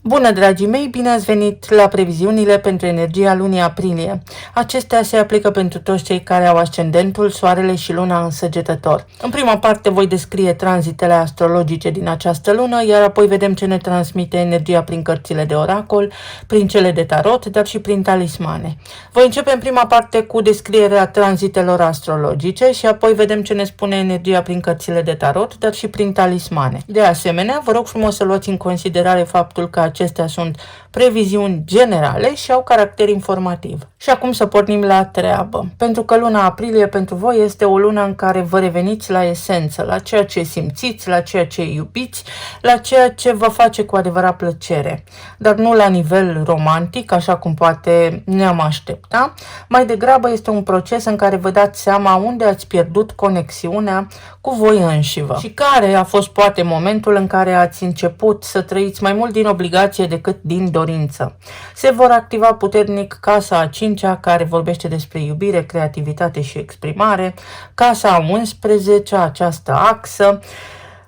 Bună, dragii mei, bine ați venit la previziunile pentru energia lunii aprilie. Acestea se aplică pentru toți cei care au ascendentul, soarele și luna în Săgetător. În prima parte voi descrie tranzitele astrologice din această lună, iar apoi vedem ce ne transmite energia prin cărțile de oracol, prin cele de tarot, dar și prin talismane. Voi începe în prima parte cu descrierea tranzitelor astrologice și apoi vedem ce ne spune energia prin cărțile de tarot, dar și prin talismane. De asemenea, vă rog frumos să luați în considerare faptul că acestea sunt previziuni generale și au caracter informativ. Și acum să pornim la treabă. Pentru că luna aprilie pentru voi este o lună în care vă reveniți la esență, la ceea ce simțiți, la ceea ce iubiți, la ceea ce vă face cu adevărat plăcere. Dar nu la nivel romantic, așa cum poate ne-am aștepta. Mai degrabă este un proces în care vă dați seama unde ați pierdut conexiunea cu voi înșivă și care a fost poate momentul în care ați început să trăiți mai mult din obligație decât din dorință. Se vor activa puternic casa a 5-a, care vorbește despre iubire, creativitate și exprimare, casa a 11-a, această axă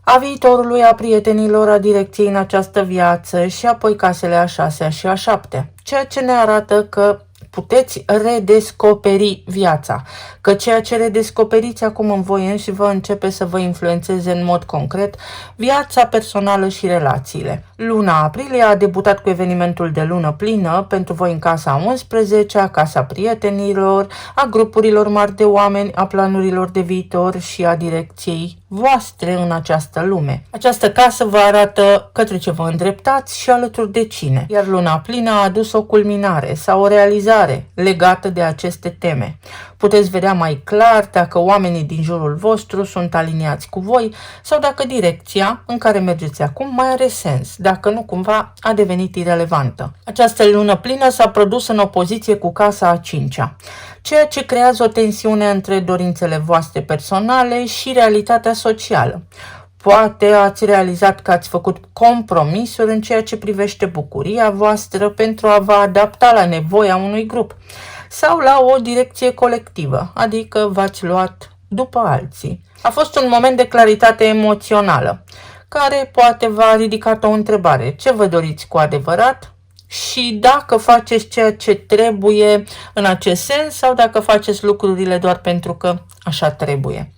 a viitorului, a prietenilor, a direcției în această viață și apoi casele a 6-a și a 7-a, ceea ce ne arată că puteți redescoperi viața, că ceea ce redescoperiți acum în voi înși vă începe să vă influențeze în mod concret viața personală și relațiile. Luna aprilie a debutat cu evenimentul de lună plină pentru voi în casa 11-a, casa prietenilor, a grupurilor mari de oameni, a planurilor de viitor și a direcției voastre în această lume. Această casă vă arată către ce vă îndreptați și alături de cine, iar luna plină a adus o culminare sau o realizare legată de aceste teme. Puteți vedea mai clar dacă oamenii din jurul vostru sunt aliniați cu voi sau dacă direcția în care mergeți acum mai are sens, dacă nu cumva a devenit irelevantă. Această lună plină s-a produs în opoziție cu casa a 5-a, ceea ce creează o tensiune între dorințele voastre personale și realitatea socială. Poate ați realizat că ați făcut compromisuri în ceea ce privește bucuria voastră pentru a vă adapta la nevoia unui grup sau la o direcție colectivă, adică v-ați luat după alții. A fost un moment de claritate emoțională, care poate v-a ridicat o întrebare. Ce vă doriți cu adevărat? Și dacă faceți ceea ce trebuie în acest sens sau dacă faceți lucrurile doar pentru că așa trebuie.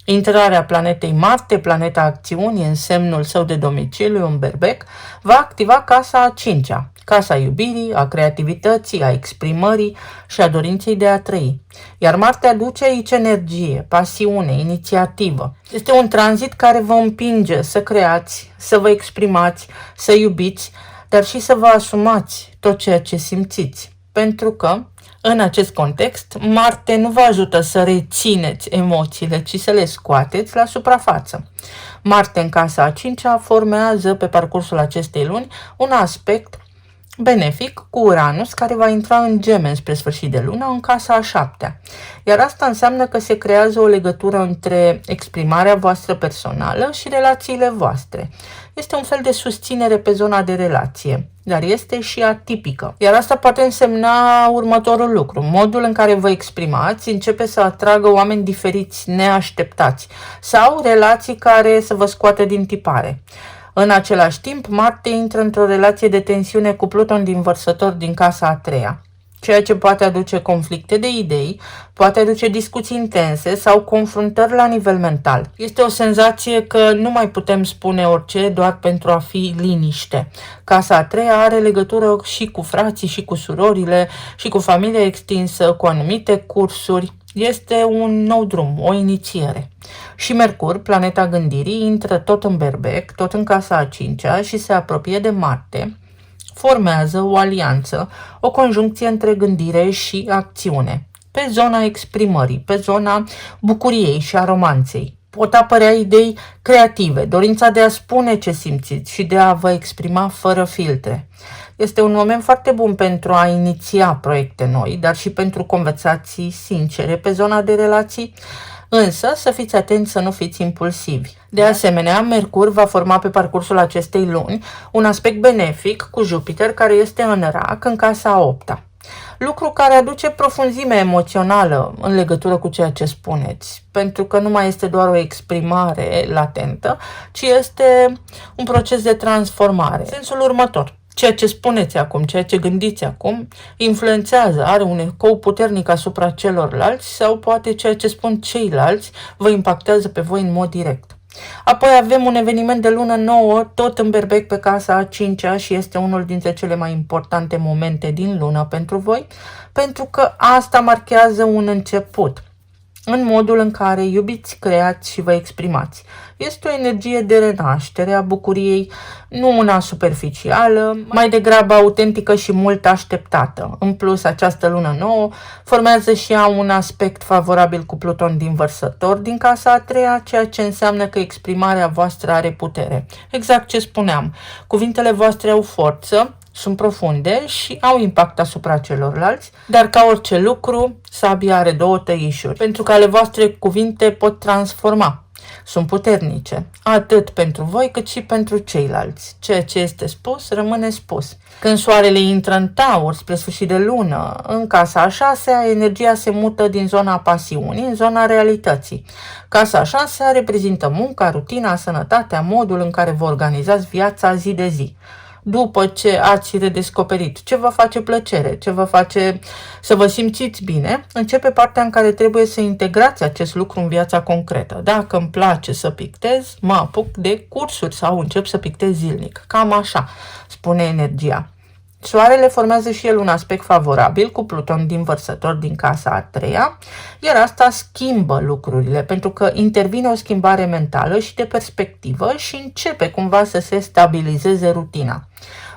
Intrarea planetei Marte, planeta acțiunii, în semnul său de domiciliu, în Berbec, va activa casa a 5-a, casa iubirii, a creativității, a exprimării și a dorinței de a trăi. Iar Marte aduce aici energie, pasiune, inițiativă. Este un tranzit care vă împinge să creați, să vă exprimați, să iubiți, dar și să vă asumați tot ceea ce simțiți. Pentru că, în acest context, Marte nu vă ajută să rețineți emoțiile, ci să le scoateți la suprafață. Marte în casa a 5-a formează pe parcursul acestei luni un aspect benefic cu Uranus, care va intra în Gemeni spre sfârșit de lună în casa a 7-a. Iar asta înseamnă că se creează o legătură între exprimarea voastră personală și relațiile voastre. Este un fel de susținere pe zona de relație, dar este și atipică. Iar asta poate însemna următorul lucru. Modul în care vă exprimați începe să atragă oameni diferiți, neașteptați, sau relații care să vă scoată din tipare. În același timp, Marte intră într-o relație de tensiune cu Pluton din Vărsător din casa a 3-a, ceea ce poate aduce conflicte de idei, poate aduce discuții intense sau confruntări la nivel mental. Este o senzație că nu mai putem spune orice doar pentru a fi liniște. Casa a 3-a are legătură și cu frații și cu surorile și cu familia extinsă, cu anumite cursuri. Este un nou drum, o inițiere. Și Mercur, planeta gândirii, intră tot în Berbec, tot în casa a 5-a și se apropie de Marte, formează o alianță, o conjuncție între gândire și acțiune, pe zona exprimării, pe zona bucuriei și a romanței. Pot apărea idei creative, dorința de a spune ce simțiți și de a vă exprima fără filtre. Este un moment foarte bun pentru a iniția proiecte noi, dar și pentru conversații sincere pe zona de relații, însă să fiți atenți să nu fiți impulsivi. De asemenea, Mercur va forma pe parcursul acestei luni un aspect benefic cu Jupiter, care este în Rac, în casa a 8-a. Lucru care aduce profunzime emoțională în legătură cu ceea ce spuneți, pentru că nu mai este doar o exprimare latentă, ci este un proces de transformare. În sensul următor: Ceea ce spuneți acum, ceea ce gândiți acum, influențează, are un ecou puternic asupra celorlalți sau poate ceea ce spun ceilalți vă impactează pe voi în mod direct. Apoi avem un eveniment de lună nouă, tot în Berbec pe casa a 5-a și este unul dintre cele mai importante momente din lună pentru voi, pentru că asta marchează un început în modul în care iubiți, creați și vă exprimați. Este o energie de renaștere a bucuriei, nu una superficială, mai degrabă autentică și mult așteptată. În plus, această lună nouă formează și ea un aspect favorabil cu Pluton din Vărsător din casa a 3-a, ceea ce înseamnă că exprimarea voastră are putere. Exact ce spuneam, cuvintele voastre au forță, sunt profunde și au impact asupra celorlalți, dar ca orice lucru, sabia are două tăișuri, pentru că ale voastre cuvinte pot transforma. Sunt puternice, atât pentru voi cât și pentru ceilalți. Ceea ce este spus, rămâne spus. Când soarele intră în Taur spre sfârșit de lună, în casa a 6-a, energia se mută din zona pasiunii în zona realității. Casa a 6-a reprezintă munca, rutina, sănătatea, modul în care vă organizați viața zi de zi. După ce ați redescoperit ce vă face plăcere, ce vă face să vă simțiți bine, începe partea în care trebuie să integrați acest lucru în viața concretă. Dacă îmi place să pictez, mă apuc de cursuri sau încep să pictez zilnic. Cam așa, spune energia. Soarele formează și el un aspect favorabil cu Pluton din Vărsător din casa a 3-a, iar asta schimbă lucrurile, pentru că intervine o schimbare mentală și de perspectivă și începe cumva să se stabilizeze rutina.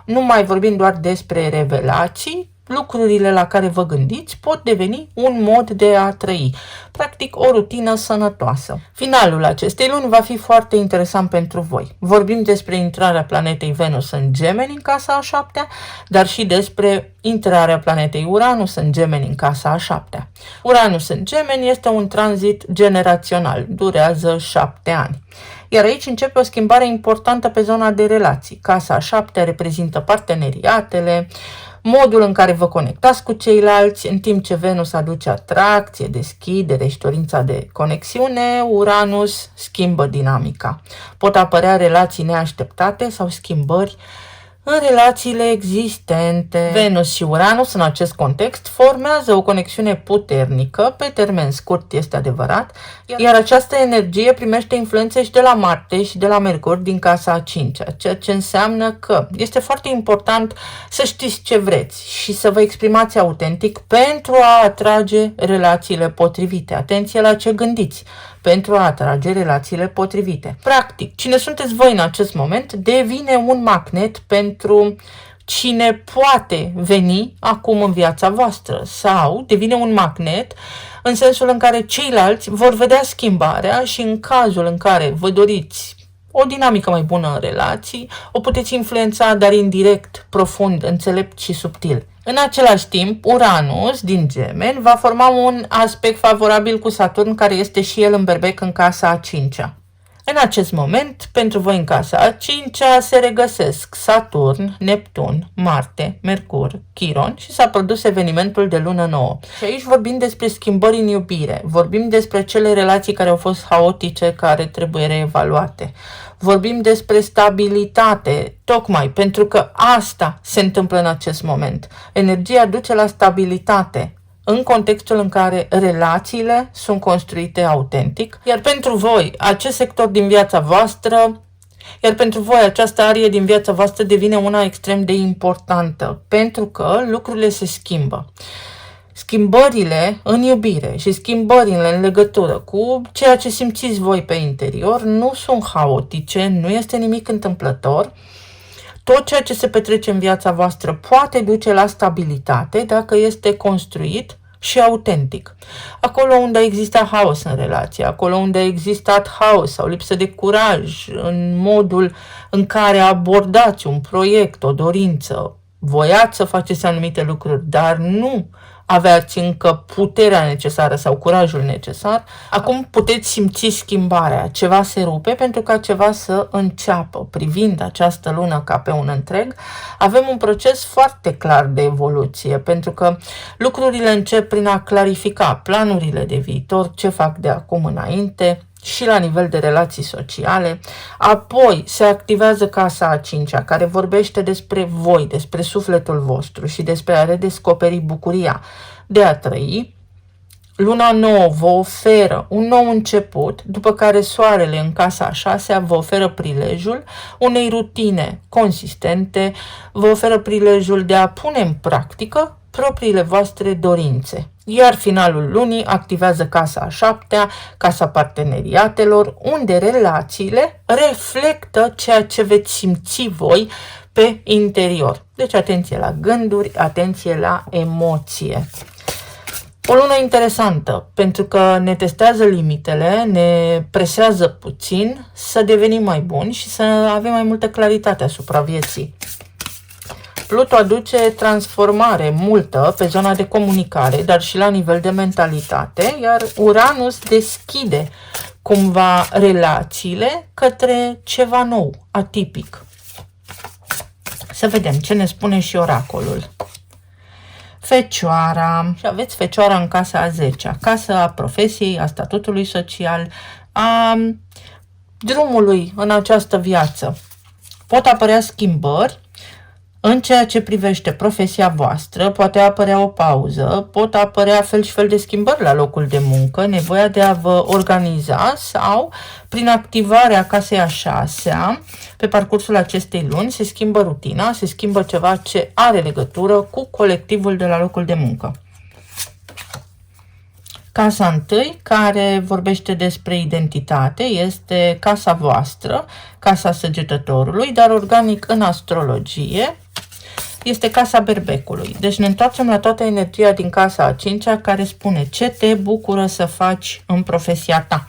Nu mai vorbim doar despre revelații, lucrurile la care vă gândiți pot deveni un mod de a trăi, practic o rutină sănătoasă. Finalul acestei luni va fi foarte interesant pentru voi. Vorbim despre intrarea planetei Venus în Gemeni în casa a 7-a, dar și despre intrarea planetei Uranus în Gemeni în casa a 7-a. Uranus în Gemeni este un tranzit generațional, durează 7 ani. Iar aici începe o schimbare importantă pe zona de relații. Casa a 7-a reprezintă parteneriatele, modul în care vă conectați cu ceilalți, în timp ce Venus aduce atracție, deschidere și dorința de conexiune, Uranus schimbă dinamica. Pot apărea relații neașteptate sau schimbări în relațiile existente. Venus și Uranus în acest context formează o conexiune puternică, pe termen scurt este adevărat, iar această energie primește influențe și de la Marte și de la Mercur din casa a 5-a, ceea ce înseamnă că este foarte important să știți ce vreți și să vă exprimați autentic pentru a atrage relațiile potrivite. Atenție la ce gândiți, pentru a atrage relațiile potrivite. Practic, cine sunteți voi în acest moment devine un magnet pentru cine poate veni acum în viața voastră sau devine un magnet în sensul în care ceilalți vor vedea schimbarea și în cazul în care vă doriți o dinamică mai bună în relații, o puteți influența, dar indirect, profund, înțelept și subtil. În același timp, Uranus din Gemeni va forma un aspect favorabil cu Saturn, care este și el în Berbec în casa a 5-a. În acest moment, pentru voi în casa a 5-a se regăsesc Saturn, Neptun, Marte, Mercur, Chiron și s-a produs evenimentul de lună nouă. Și aici vorbim despre schimbări în iubire, vorbim despre cele relații care au fost haotice, care trebuie reevaluate. Vorbim despre stabilitate, tocmai pentru că asta se întâmplă în acest moment. Energia duce la stabilitate în contextul în care relațiile sunt construite autentic, iar pentru voi acest sector din viața voastră, iar pentru voi această arie din viața voastră devine una extrem de importantă, pentru că lucrurile se schimbă. Schimbările în iubire și schimbările în legătură cu ceea ce simțiți voi pe interior nu sunt haotice, nu este nimic întâmplător. Tot ceea ce se petrece în viața voastră poate duce la stabilitate dacă este construit și autentic. Acolo unde a existat haos în relație, acolo unde a existat haos sau lipsă de curaj în modul în care abordați un proiect, o dorință, voiați să faceți anumite lucruri, dar nu aveați încă puterea necesară sau curajul necesar, acum puteți simți schimbarea. Ceva se rupe pentru ca ceva să înceapă. Privind această lună ca pe un întreg, avem un proces foarte clar de evoluție, pentru că lucrurile încep prin a clarifica planurile de viitor, ce fac de acum înainte, și la nivel de relații sociale. Apoi se activează casa a cincea, care vorbește despre voi, despre sufletul vostru și despre a redescoperi bucuria de a trăi. Luna nouă vă oferă un nou început, după care soarele în casa a șasea vă oferă prilejul unei rutine consistente, vă oferă prilejul de a pune în practică propriile voastre dorințe. Iar finalul lunii activează casa a șaptea, casa parteneriatelor, unde relațiile reflectă ceea ce veți simți voi pe interior. Deci atenție la gânduri, atenție la emoție. O lună interesantă, pentru că ne testează limitele, ne presează puțin să devenim mai buni și să avem mai multă claritate asupra vieții. Pluto aduce transformare multă pe zona de comunicare, dar și la nivel de mentalitate, iar Uranus deschide cumva relațiile către ceva nou, atipic. Să vedem ce ne spune și oracolul. Fecioara. Și aveți Fecioara în casa a 10-a, casa a profesiei, a statutului social, a drumului în această viață. Pot apărea schimbări în ceea ce privește profesia voastră, poate apărea o pauză, pot apărea fel și fel de schimbări la locul de muncă, nevoia de a vă organiza sau prin activarea casei a șasea, pe parcursul acestei luni se schimbă rutina, se schimbă ceva ce are legătură cu colectivul de la locul de muncă. Casa întâi, care vorbește despre identitate, este casa voastră, casa săgetătorului, dar organic în astrologie este casa berbecului. Deci ne întoarcem la toată energia din casa a cincea care spune ce te bucură să faci în profesia ta.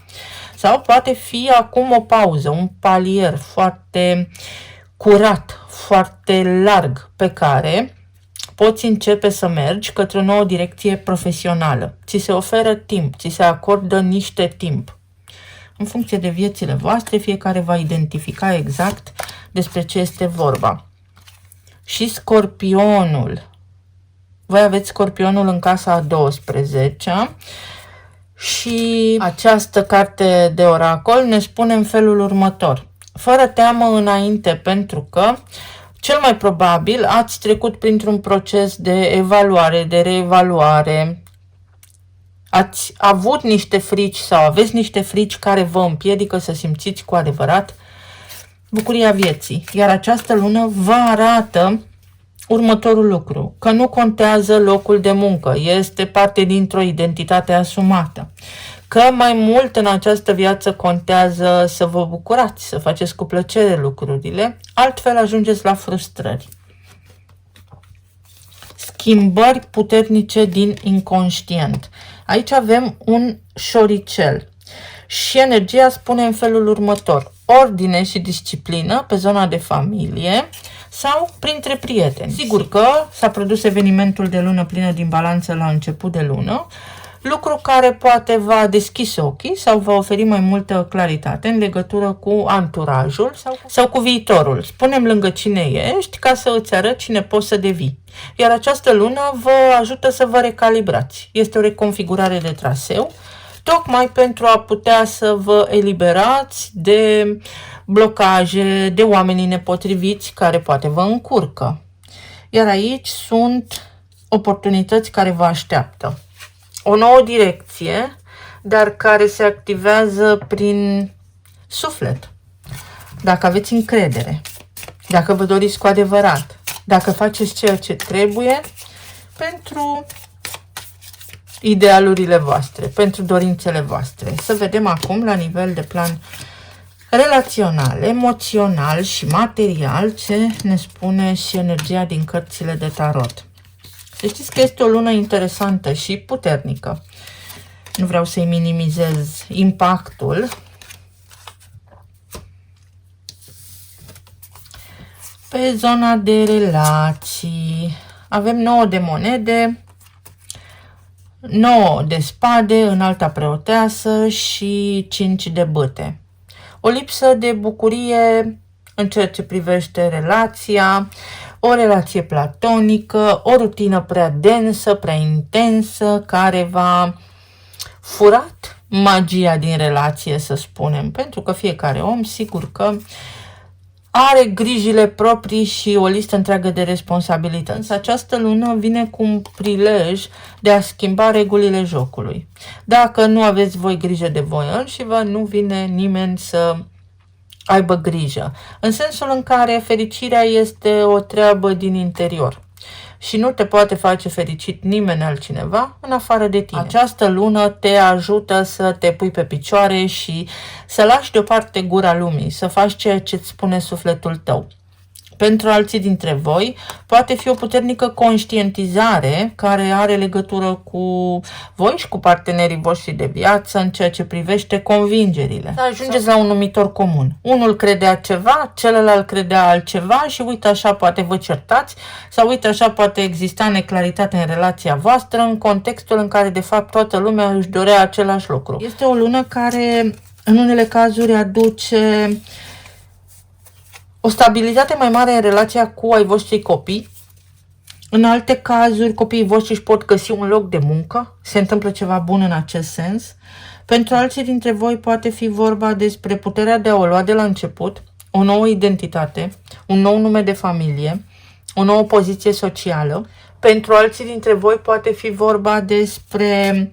Sau poate fi acum o pauză, un palier foarte curat, foarte larg pe care poți începe să mergi către o nouă direcție profesională. Ți se oferă timp, ți se acordă niște timp. În funcție de viețile voastre, fiecare va identifica exact despre ce este vorba. Și Scorpionul. Voi aveți Scorpionul în casa a 12-a și această carte de oracol ne spune în felul următor. Fără teamă înainte, pentru că cel mai probabil ați trecut printr-un proces de evaluare, de reevaluare. Ați avut niște frici sau aveți niște frici care vă împiedică să simțiți cu adevărat bucuria vieții. Iar această lună vă arată următorul lucru, că nu contează locul de muncă, este parte dintr-o identitate asumată. Că mai mult în această viață contează să vă bucurați, să faceți cu plăcere lucrurile, altfel ajungeți la frustrări. Schimbări puternice din inconștient. Aici avem un șoricel și energia spune în felul următor. Ordine și disciplină pe zona de familie sau printre prieteni. Sigur că s-a produs evenimentul de lună plină din balanță la început de lună, lucru care poate va deschis ochii sau va oferi mai multă claritate în legătură cu anturajul sau cu viitorul. Spunem lângă cine ești ca să îți arăți cine poți să devii. Iar această lună vă ajută să vă recalibrați. Este o reconfigurare de traseu, tocmai pentru a putea să vă eliberați de blocaje, de oamenii nepotriviți care poate vă încurcă. Iar aici sunt oportunități care vă așteaptă. O nouă direcție, dar care se activează prin suflet. Dacă aveți încredere, dacă vă doriți cu adevărat, dacă faceți ceea ce trebuie pentru idealurile voastre, pentru dorințele voastre. Să vedem acum la nivel de plan relațional, emoțional și material ce ne spune și energia din cărțile de tarot. Să știți că este o lună interesantă și puternică. Nu vreau să-i minimizez impactul. Pe zona de relații avem 9 de monede, 9 de spade, înalta preoteasă și 5 de bâte. O lipsă de bucurie în ceea ce privește relația, o relație platonică, o rutină prea densă, prea intensă, care v-a furat magia din relație, să spunem, pentru că fiecare om, sigur că are grijile proprii și o listă întreagă de responsabilități. Însă această lună vine cu un prilej de a schimba regulile jocului. Dacă nu aveți voi grijă de voi înșivă, nu vine nimeni să aibă grijă. În sensul în care fericirea este o treabă din interior. Și nu te poate face fericit nimeni altcineva în afară de tine. Această lună te ajută să te pui pe picioare și să lași deoparte gura lumii, să faci ceea ce îți spune sufletul tău. Pentru alții dintre voi, poate fi o puternică conștientizare care are legătură cu voi și cu partenerii voștri de viață în ceea ce privește convingerile. Să ajungeți la un numitor comun. Unul credea ceva, celălalt credea altceva și uite așa poate vă certați sau uite așa poate exista neclaritate în relația voastră în contextul în care de fapt toată lumea își dorea același lucru. Este o lună care în unele cazuri aduce o stabilitate mai mare în relația cu ai voștri copii. În alte cazuri, copiii voștri își pot găsi un loc de muncă. Se întâmplă ceva bun în acest sens. Pentru alții dintre voi poate fi vorba despre puterea de a o lua de la început, o nouă identitate, un nou nume de familie, o nouă poziție socială. Pentru alții dintre voi poate fi vorba despre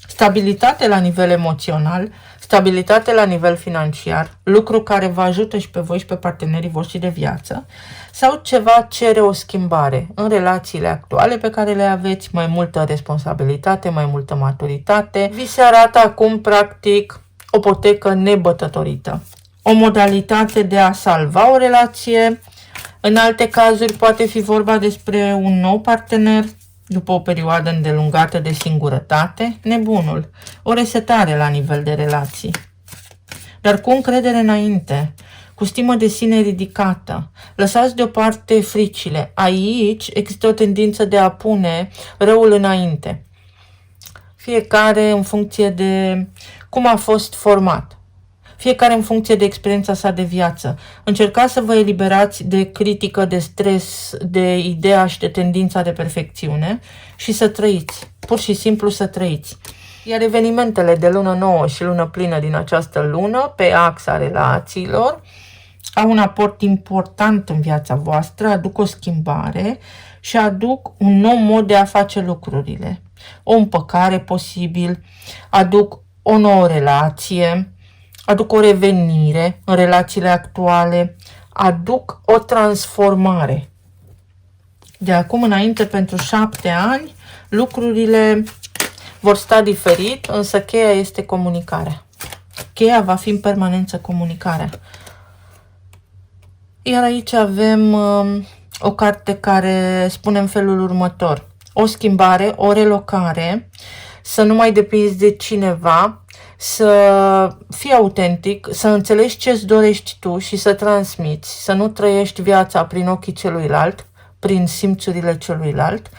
stabilitate la nivel emoțional, stabilitate la nivel financiar, lucru care vă ajută și pe voi și pe partenerii voștri de viață, sau ceva cere o schimbare în relațiile actuale pe care le aveți, mai multă responsabilitate, mai multă maturitate. Vi se arată acum, practic, o potecă nebătătorită, o modalitate de a salva o relație. În alte cazuri poate fi vorba despre un nou partener, după o perioadă îndelungată de singurătate, nebunul, o resetare la nivel de relații. Dar cu încredere înainte, cu stimă de sine ridicată, lăsați deoparte fricile. Aici există o tendință de a pune răul înainte. Fiecare în funcție de cum a fost format. Fiecare în funcție de experiența sa de viață. Încercați să vă eliberați de critică, de stres, de ideea și de tendința de perfecțiune și să trăiți. Pur și simplu să trăiți. Iar evenimentele de lună nouă și lună plină din această lună, pe axa relațiilor, au un aport important în viața voastră, aduc o schimbare și aduc un nou mod de a face lucrurile. O împăcare posibil, aduc o nouă relație, aduc o revenire în relațiile actuale, aduc o transformare. De acum înainte, pentru 7 ani, lucrurile vor sta diferit, însă cheia este comunicarea. Cheia va fi în permanență comunicarea. Iar aici avem o carte care spune în felul următor. O schimbare, o relocare, să nu mai depinzi de cineva, să fii autentic, să înțelegi ce-ți dorești tu și să transmiți, să nu trăiești viața prin ochii celuilalt, prin simțurile celuilalt,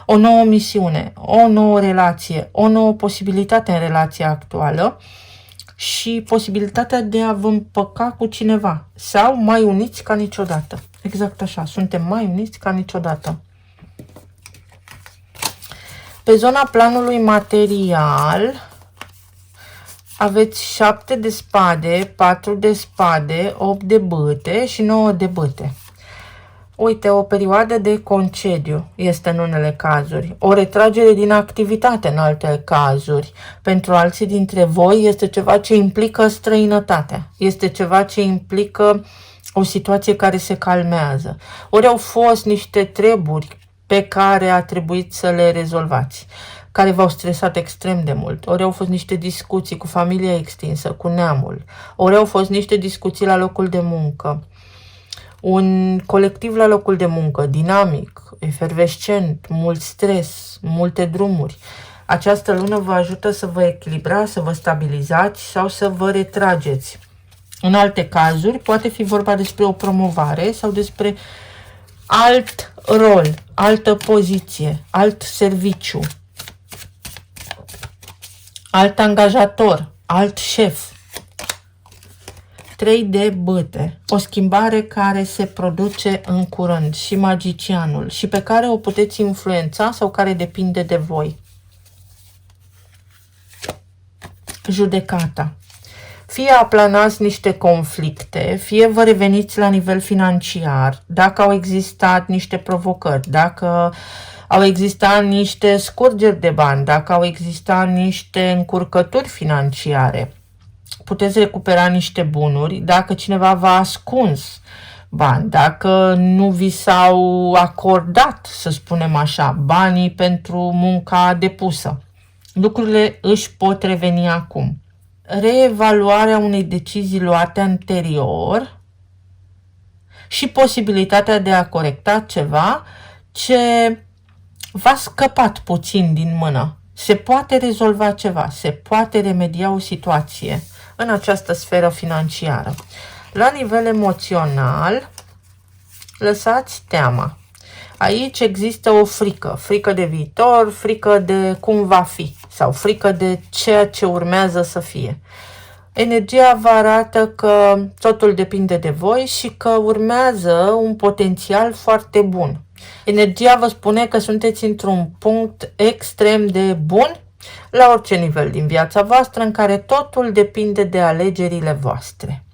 o nouă misiune, o nouă relație, o nouă posibilitate în relația actuală și posibilitatea de a vă împăca cu cineva sau mai uniți ca niciodată. Exact așa, suntem mai uniți ca niciodată. Pe zona planului material aveți 7 de spade, 4 de spade, 8 de bâte și 9 de bâte. Uite, o perioadă de concediu este în unele cazuri, o retragere din activitate în alte cazuri. Pentru alții dintre voi este ceva ce implică străinătatea, este ceva ce implică o situație care se calmează. Ori au fost niște treburi pe care a trebuit să le rezolvați, care v-au stresat extrem de mult. Ori au fost niște discuții cu familia extinsă, cu neamul. Ori au fost niște discuții la locul de muncă. Un colectiv la locul de muncă, dinamic, efervescent, mult stres, multe drumuri. Această lună vă ajută să vă echilibrați, să vă stabilizați sau să vă retrageți. În alte cazuri, poate fi vorba despre o promovare sau despre alt rol, altă poziție, alt serviciu, alt angajator, alt șef. 3 de bâte, o schimbare care se produce în curând și magicianul și pe care o puteți influența sau care depinde de voi. judecata. Fie aplanați niște conflicte, fie vă reveniți la nivel financiar, dacă au existat niște provocări, dacă au existat niște scurgeri de bani, dacă au existat niște încurcături financiare, puteți recupera niște bunuri, dacă cineva v-a ascuns bani, dacă nu vi s-au acordat, să spunem așa, banii pentru munca depusă. Lucrurile își pot reveni acum. Reevaluarea unei decizii luate anterior și posibilitatea de a corecta ceva ce v-a scăpat puțin din mână. Se poate rezolva ceva, se poate remedia o situație în această sferă financiară. La nivel emoțional, lăsați teama. Aici există o frică de viitor, frică de cum va fi sau frică de ceea ce urmează să fie. Energia vă arată că totul depinde de voi și că urmează un potențial foarte bun. Energia vă spune că sunteți într-un punct extrem de bun la orice nivel din viața voastră în care totul depinde de alegerile voastre.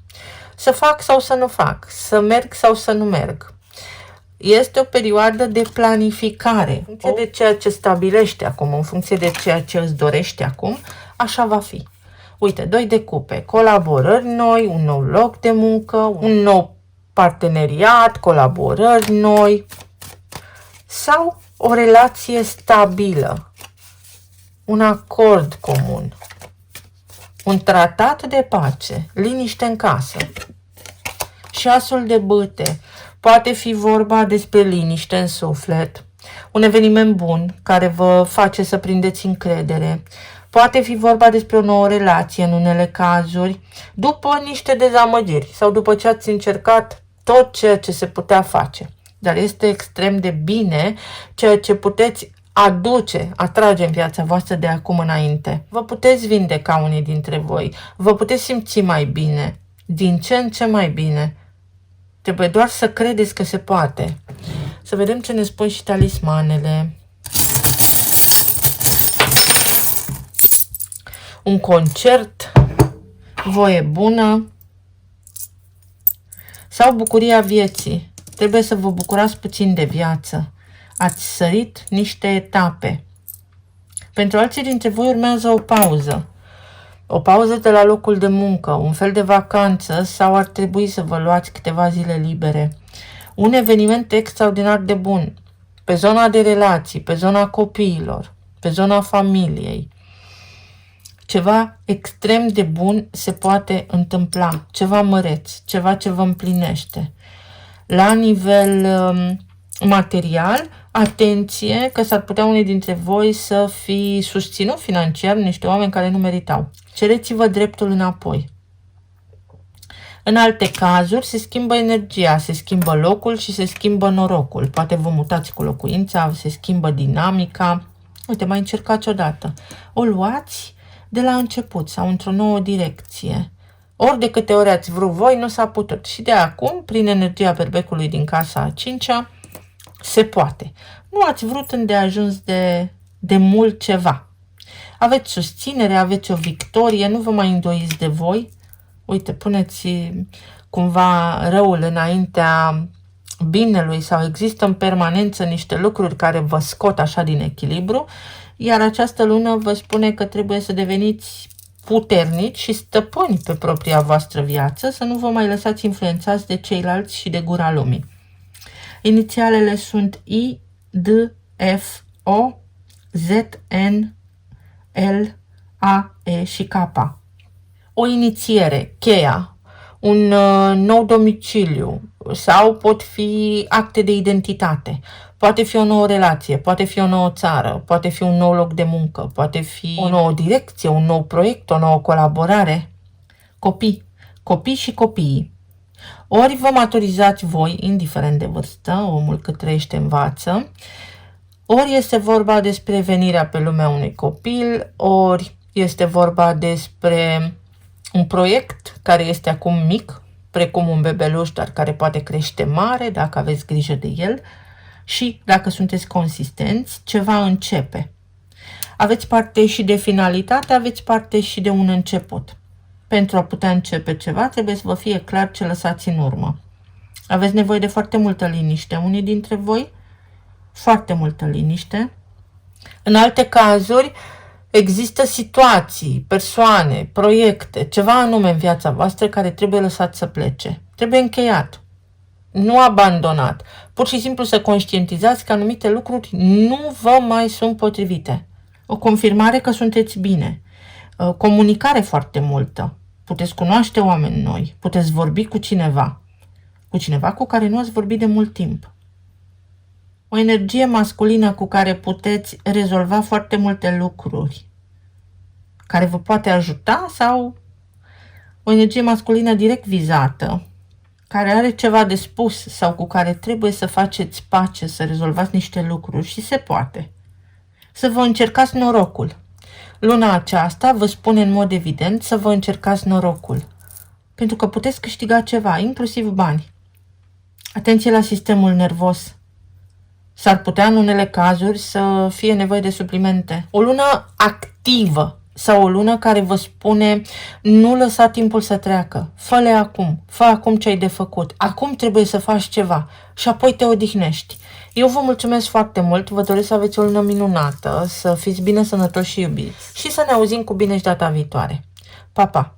Să fac sau să nu fac, să merg sau să nu merg. Este o perioadă de planificare. În funcție de ceea ce stabilești acum, în funcție de ceea ce îți dorești acum, așa va fi. Uite, 2 de cupe, colaborări noi, un nou loc de muncă, un nou parteneriat, colaborări noi sau o relație stabilă, un acord comun, un tratat de pace, liniște în casă. Și asul de bâte. Poate fi vorba despre liniște în suflet, un eveniment bun care vă face să prindeți încredere. Poate fi vorba despre o nouă relație în unele cazuri, după niște dezamăgiri sau după ce ați încercat tot ceea ce se putea face. Dar este extrem de bine ceea ce puteți atrage în viața voastră de acum înainte. Vă puteți vindeca unii dintre voi, vă puteți simți mai bine, din ce în ce mai bine. Trebuie doar să credeți că se poate. Să vedem ce ne spun și talismanele. Un concert, voie bună sau bucuria vieții. Trebuie să vă bucurați puțin de viață. Ați sărit niște etape. Pentru alții dintre voi urmează o pauză. O pauză de la locul de muncă, un fel de vacanță sau ar trebui să vă luați câteva zile libere. Un eveniment extraordinar de bun, pe zona de relații, pe zona copiilor, pe zona familiei. Ceva extrem de bun se poate întâmpla, ceva măreț, ceva ce vă împlinește. La nivel material, atenție că s-ar putea unii dintre voi să fi susținut financiar niște oameni care nu meritau. Cereți-vă dreptul înapoi. În alte cazuri se schimbă energia, se schimbă locul și se schimbă norocul. Poate vă mutați cu locuința, se schimbă dinamica. Uite, mai încercați odată. O luați de la început sau într-o nouă direcție. Ori de câte ori ați vrut voi, nu s-a putut. Și de acum, prin energia berbecului din casa a 5-a, se poate. Nu ați vrut îndeajuns de mult ceva. Aveți susținere, aveți o victorie, nu vă mai îndoiți de voi. Uite, puneți cumva răul înaintea binelui sau există în permanență niște lucruri care vă scot așa din echilibru, iar această lună vă spune că trebuie să deveniți puternici și stăpâni pe propria voastră viață, să nu vă mai lăsați influențați de ceilalți și de gura lumii. Inițialele sunt I, D, F, O, Z, N, L, A, E și K. O inițiere, cheia, un nou domiciliu sau pot fi acte de identitate. Poate fi o nouă relație, poate fi o nouă țară, poate fi un nou loc de muncă, poate fi o nouă direcție, un nou proiect, o nouă colaborare. Copii și copiii. Ori vă maturizați voi, indiferent de vârstă, omul cât trăiește învață, ori este vorba despre venirea pe lumea unui copil, ori este vorba despre un proiect care este acum mic, precum un bebeluș, dar care poate crește mare dacă aveți grijă de el și dacă sunteți consistenți, ceva începe. Aveți parte și de finalitate, aveți parte și de un început. Pentru a putea începe ceva, trebuie să vă fie clar ce lăsați în urmă. Aveți nevoie de foarte multă liniște, unii dintre voi, foarte multă liniște. În alte cazuri, există situații, persoane, proiecte, ceva anume în viața voastră care trebuie lăsat să plece. Trebuie încheiat, nu abandonat. Pur și simplu să conștientizați că anumite lucruri nu vă mai sunt potrivite. O confirmare că sunteți bine. Comunicare foarte multă. Puteți cunoaște oameni noi. Puteți vorbi cu cineva. Cu cineva cu care nu ați vorbit de mult timp. O energie masculină cu care puteți rezolva foarte multe lucruri. Care vă poate ajuta sau o energie masculină direct vizată. Care are ceva de spus sau cu care trebuie să faceți pace, să rezolvați niște lucruri și se poate. Să vă încercați norocul. Luna aceasta vă spune în mod evident să vă încercați norocul. Pentru că puteți câștiga ceva, inclusiv bani. Atenție la sistemul nervos. S-ar putea în unele cazuri să fie nevoie de suplimente. O lună activă sau o lună care vă spune nu lăsa timpul să treacă. Fă-le acum. Fă acum ce ai de făcut. Acum trebuie să faci ceva și apoi te odihnești. Eu vă mulțumesc foarte mult, vă doresc să aveți o lună minunată, să fiți bine, sănătoși și iubiți și să ne auzim cu bine și data viitoare. Pa, pa!